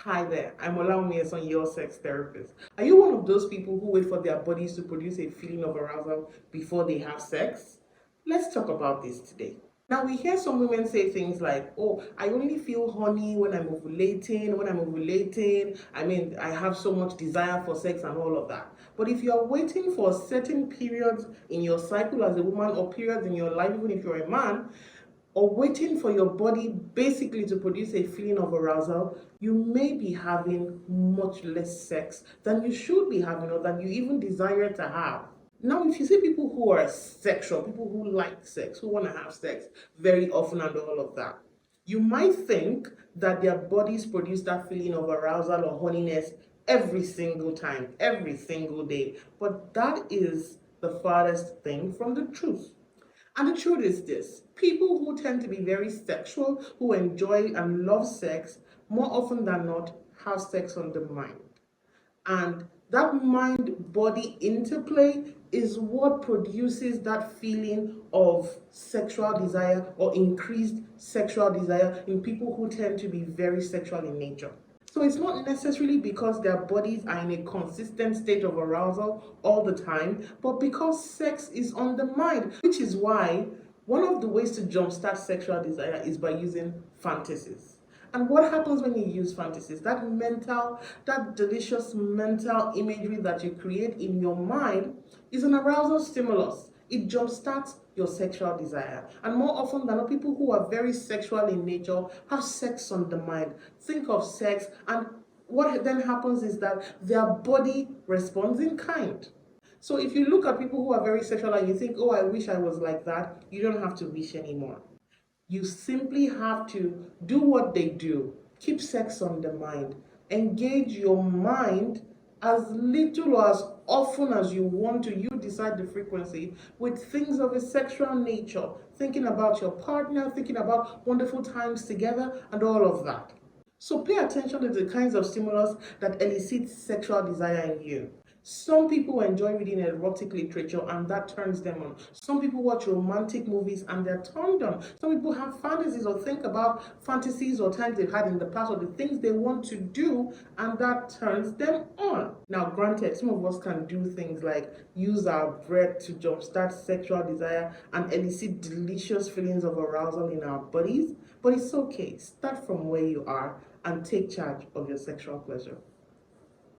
Hi there, I'm Olaomi, your sex therapist. Are you one of those people who wait for their bodies to produce a feeling of arousal before they have sex? Let's talk about this today. Now, we hear some women say things like, oh, I only feel horny when I'm ovulating. When I'm ovulating, I have so much desire for sex and all of that. But if you're waiting for certain periods in your cycle as a woman or periods in your life, even if you're a man, or waiting for your body basically to produce a feeling of arousal, you may be having much less sex than you should be having or than you even desire to have. Now, if you see people who are sexual, people who like sex, who want to have sex very often and all of that, you might think that their bodies produce that feeling of arousal or horniness every single time, every single day. But that is the farthest thing from the truth. And the truth is this: people who tend to be very sexual, who enjoy and love sex, more often than not have sex on the mind. And that mind body interplay is what produces that feeling of sexual desire or increased sexual desire in people who tend to be very sexual in nature. So it's not necessarily because their bodies are in a consistent state of arousal all the time, but because sex is on the mind, which is why one of the ways to jumpstart sexual desire is by using fantasies. And what happens when you use fantasies? That delicious mental imagery that you create in your mind is an arousal stimulus. It jumpstarts your sexual desire. And more often than not, people who are very sexual in nature have sex on the mind. Think of sex, and what then happens is that their body responds in kind. So if you look at people who are very sexual and you think, oh, I wish I was like that, you don't have to wish anymore. You simply have to do what they do. Keep sex on the mind. Engage your mind as little or as often as you want to. You decide the frequency with things of a sexual nature. Thinking about your partner, thinking about wonderful times together, and all of that. So pay attention to the kinds of stimulus that elicit sexual desire in you. Some people enjoy reading erotic literature and that turns them on. Some people watch romantic movies and they're turned on. Some people have fantasies or think about fantasies or times they've had in the past or the things they want to do and that turns them on. Now, granted, some of us can do things like use our breath to jumpstart sexual desire and elicit delicious feelings of arousal in our bodies, but it's okay. Start from where you are and take charge of your sexual pleasure.